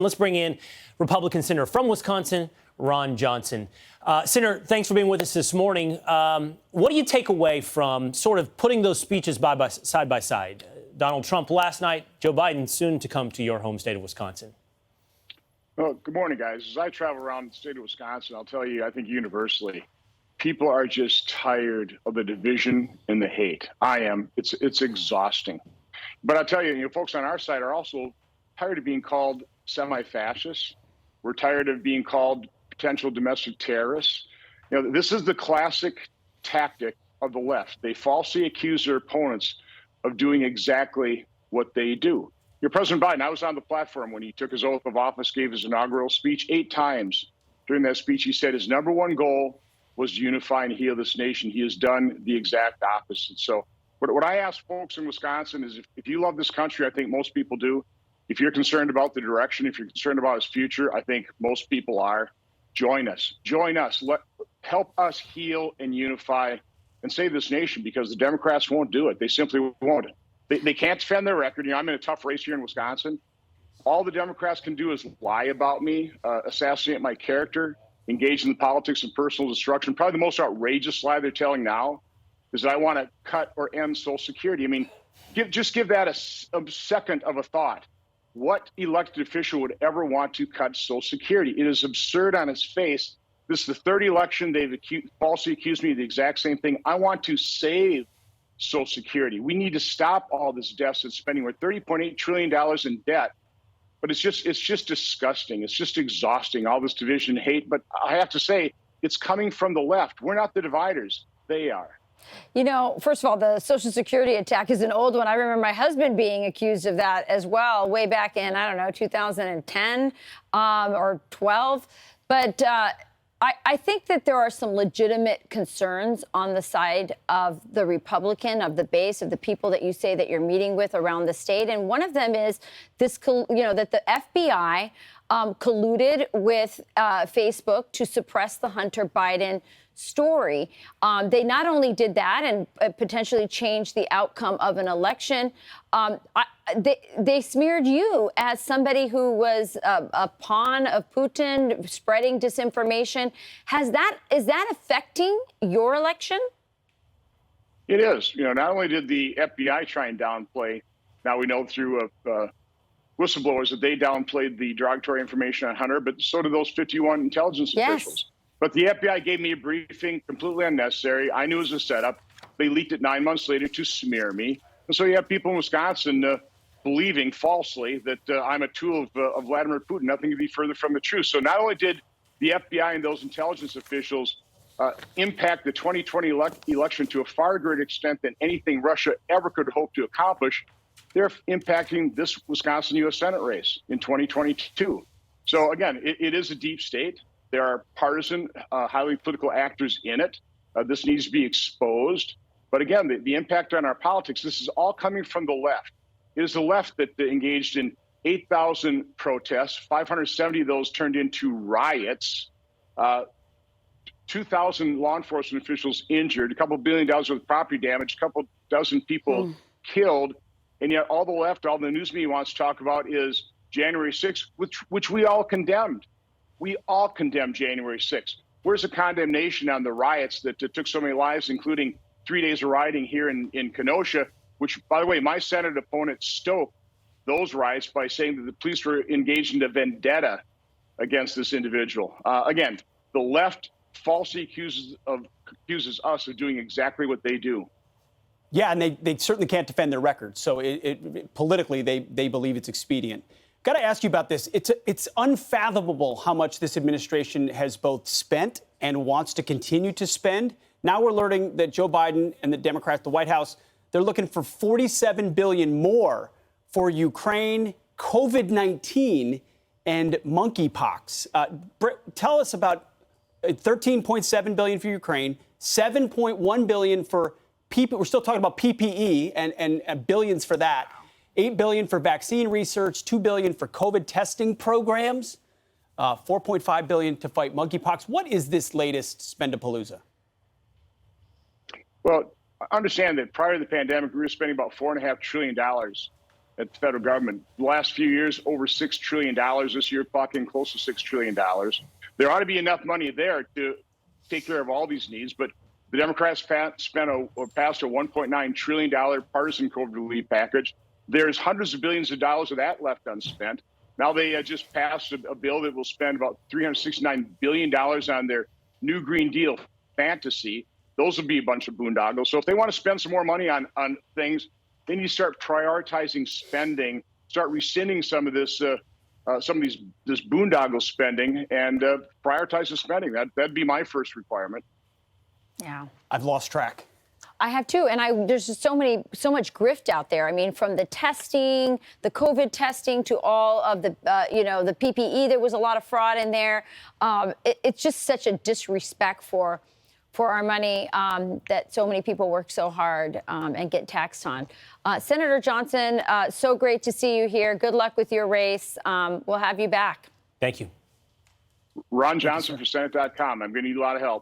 Let's bring in Republican Senator from Wisconsin, Ron Johnson. Senator, thanks for being with us this morning. What do you take away from sort of putting those speeches side by side? Donald Trump last night, Joe Biden soon to come to your home state of Wisconsin. Well, good morning, guys. As I travel around the state of Wisconsin, I'll tell you, I think universally, people are just tired of the division and the hate. I am. It's exhausting. But I'll tell you, folks on our side are also tired of being called semi-fascists. We're tired of being called potential domestic terrorists. This is the classic tactic of the left. They falsely accuse their opponents of doing exactly what they do. President Biden, I was on the platform when he took his oath of office, gave his inaugural speech 8 times. During that speech, he said his number one goal was to unify and heal this nation. He has done the exact opposite. So what I ask folks in Wisconsin is if you love this country, I think most people do. If you're concerned about the direction, if you're concerned about its future, I think most people are. Join us. Join us. Help us heal and unify and save this nation, because the Democrats won't do it. They simply won't. They can't defend their record. I'm in a tough race here in Wisconsin. All the Democrats can do is lie about me, assassinate my character, engage in the politics of personal destruction. Probably the most outrageous lie they're telling now is that I want to cut or end Social Security. Just give that a second of a thought. What elected official would ever want to cut Social Security? It is absurd on its face. This is the third election they've falsely accused me of the exact same thing. I want to save Social Security. We need to stop all this deficit spending. We're $30.8 trillion in debt. But it's just disgusting. It's just exhausting, all this division and hate. But I have to say, it's coming from the left. We're not the dividers. They are. First of all, the Social Security attack is an old one. I remember my husband being accused of that as well, way back in, 2010 or 12. But I think that there are some legitimate concerns on the side of the Republican, of the base, of the people that you say that you're meeting with around the state. And one of them is this, that the FBI colluded with Facebook to suppress the Hunter Biden story. They not only did that and potentially changed the outcome of an election, they smeared you as somebody who was a pawn of Putin, spreading disinformation. Is that affecting your election? It is. Not only did the FBI try and downplay, now we know through whistleblowers that they downplayed the derogatory information on Hunter, but so did those 51 intelligence officials. But the FBI gave me a briefing completely unnecessary. I knew it was a setup. They leaked it 9 months later to smear me. And so you have people in Wisconsin believing falsely that I'm a tool of Vladimir Putin. Nothing could be further from the truth. So not only did the FBI and those intelligence officials impact the 2020 election to a far greater extent than anything Russia ever could hope to accomplish, they're impacting this Wisconsin U.S. Senate race in 2022. So again, it is a deep state. There are partisan, highly political actors in it. This needs to be exposed. But again, the impact on our politics, this is all coming from the left. It is the left that engaged in 8,000 protests, 570 of those turned into riots, 2,000 law enforcement officials injured, a couple $1 billion worth of property damage, a couple dozen people killed. And yet all the left, all the news media wants to talk about is January 6th, which we all condemned. We all condemned January 6th. Where's the condemnation on the riots that took so many lives, including 3 days of rioting here in Kenosha, which, by the way, my Senate opponent stoked those riots by saying that the police were engaged in a vendetta against this individual. Again, the left falsely accuses us of doing exactly what they do. Yeah, and they certainly can't defend their record. So politically, they believe it's expedient. Got to ask you about this. It's unfathomable how much this administration has both spent and wants to continue to spend. Now we're learning that Joe Biden and the Democrats, the White House, they're looking for $47 billion more for Ukraine, COVID-19, and monkeypox. Tell us about $13.7 billion for Ukraine, $7.1 billion for we're still talking about PPE and billions for that. $8 billion for vaccine research, $2 billion for COVID testing programs, $4.5 billion to fight monkeypox. What is this latest spendapalooza? Well, understand that prior to the pandemic, we were spending about $4.5 trillion at the federal government. The last few years, over $6 trillion. This year, talking close to $6 trillion. There ought to be enough money there to take care of all these needs, but the Democrats passed a $1.9 trillion partisan COVID relief package. There's hundreds of billions of dollars of that left unspent. Now they just passed a bill that will spend about $369 billion on their new Green Deal fantasy. Those will be a bunch of boondoggles. So if they want to spend some more money on things, they need to start prioritizing spending, start rescinding some of this boondoggle spending, and prioritize the spending. That'd be my first requirement. Yeah, I've lost track. I have too, and there's just so much grift out there. I mean, from the testing, the COVID testing, to all of the the PPE. There was a lot of fraud in there. It's just such a disrespect for our money that so many people work so hard and get taxed on. Senator Johnson, so great to see you here. Good luck with your race. We'll have you back. Thank you. Ron Johnson for Senate.com. I'm going to need a lot of help.